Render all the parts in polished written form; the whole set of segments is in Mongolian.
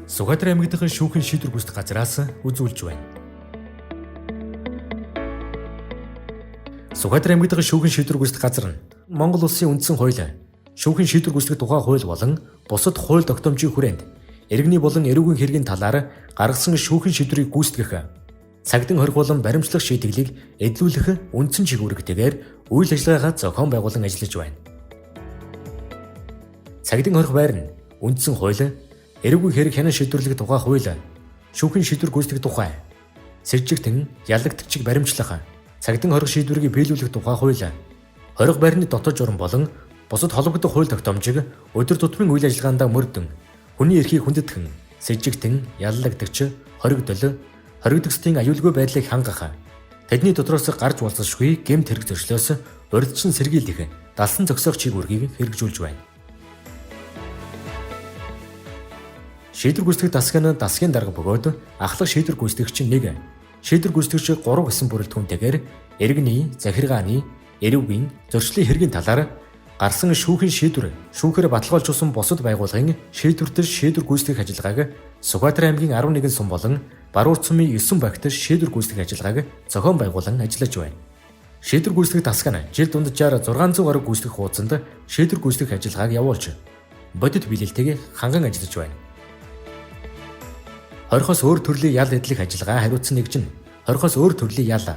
Сүхбаатар аймаг дахь шүүхийн шийдвэр гүйцэтгэх газраас үзүүлж байна. Сүхбаатар аймаг дахь шүүхийн шийдвэр гүйцэтгэх газар нь Монгол улсын үндсэн хууль, шүүхийн шийдвэр гүйцэтгэх тухай хууль болон бусад хууль тогтоомжийн хүрээнд иргэний болон эрүүгийн хэргийн талаар гаргасан шүүхийн шийдвэрийг гүйцэтгэх, цагдын хорих болон баримтлах шийтгэлийг эдлүүлэх үндсэн чиглэлтэйгээр үйл ажиллагаагаа зохион байгуулан ажиллаж байна. Цагдын хорих байр нь үндсэн хууль, эрүүгийн хэрэг хянан шийдвэрлэх тухай хууль, шүүхийн шийдвэр гүйцэтгэх тухай, сэржигтэн ялагтгчиг баримтлах, цагдын хорих шийдвэрийг биелүүлэх тухай хууль, хорих байрны дотоод журам болон бусад холбогдох хууль тогтоомжийг өдөр тутмын үйл ажиллагаанд мөрдөн хүний эрхийг хүндэтгэн, сэжигтэн яллагдагч, хоригдол, хоригдогчдын аюулгүй байдлыг хангах, тэдний дотроос гарч болцсошгүй гэмт хэрэг зөрчлөөс урьдчилан сэргийлэх, далсан зогсоох чиглэлийг хэрэгжүүлж байна. Шийдвэр гүйцэтгэх дасгын дарга бөгөөд ахлах шийдвэр гүйцэтгэгч 1, шийдвэр гүйцэтгэгч 3 гэсэн бүрэлдэхүүнтэйгээр иргэний, захиргааны, эрүүгийн, зөрчлийн хэргийн талаар гарсан шүүхийн шийдвэр, шүүхээр баталгаажуулсан бусад байгууллагын шийдвэртэр шийдвэр гүйцэтгэх ажиллагааг Сүхбаатар аймгийн 11 сум болон Баруун цумын 9 багт шийдвэр гүйцэтгэх ажиллагааг зохион байгуулан ажиллаж байна. Шийдвэр гүйцэтгэх дасга нь жил дунджаар 600 гаруй гүйцэтгэх хуудсанд шийдвэр гүйцэтгэх ажиллагааг явуулж бодит биелэлтэйг ханган ажиллаж байна. Хорихоос өөр төрлийн ял эдлэх ажиллагаа хариуцсан нэгж нь хорихоос өөр төрлийн ял,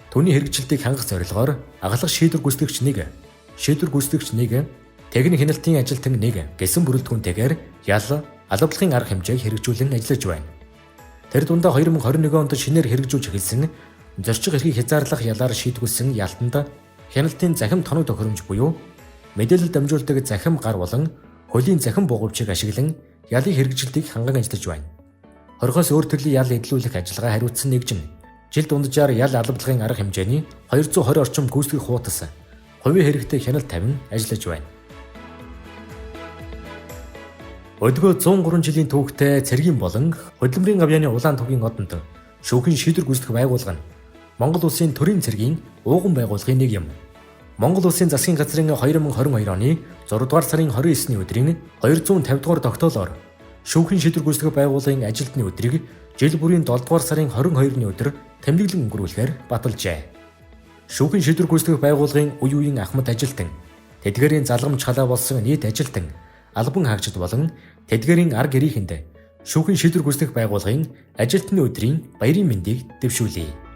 түүний хэрэгжилтийг хангах зорилгоор агалах шийдвэр гүйцэтгэгч 1, шийдвэр гүйцэтгэгч 1, техник хяналтын ажилтан 1 гэсэн бүрэлдэхүүнтэйгээр ял, албалагын арга хэмжээг хэрэгжүүлэн ажиллаж байна. Тэр дундаа 2021 онд шинээр хэрэгжүүлж эхэлсэн зорчих эрхийг хязгаарлах ялаар шийдгүүлсэн ялтанд хяналтын захим тоног тохиромж буюу мэдээлэл дамжуулдаг захим гар болон хөлийн захим буугавчийг ашиглан ялын хэрэгжилтийг ханган ажиллаж байна. Хорихоос өөр төрлийн ял эдлүүлэх ажиллагаа хариуцсан нэгж нь жил дунджаар ял албалагын арга хэмжээний 220 орчим гүйцэтгэх хуудас, хувийн хэрэгтэй хяналт тавин ажиллаж байна. Өдгөө 103 жилийн түүхтэй цэргийн болон хөдөлмөрийн авьяаны улаан тугийн одонд шүүхийн шийдвэр гүйцэтгэх байгууллага нь Монгол улсын төрийн цэргийн ууган байгууллагын нэг юм. Монгол улсын засгийн газрын 2022 оны 6 дугаар сарын 29-ний өдрийн 250 дугаар тогтоолоор шүүхийн шийдвэр гүйцэтгэх байгууллагын ажилтны өдрийг жил бүрийн 7 дугаар сарын 22-ны өдөр тэмдэглэн өнгөрүүлэхээр баталжээ. Шүүхийн шийдвэр гүйцэтгэх байгууллагын үе үеийн ахмад ажилтан, тэдгээрийн залгамж халаа болсон нийт ажилтан, албан хаагчид болон тэдгээрийн арга гэрийнхэнд шүүхийн шийдвэр гүйцэтгэх байгууллагын ажилтны өдрийн баярын мэндийг дэвшүүлье.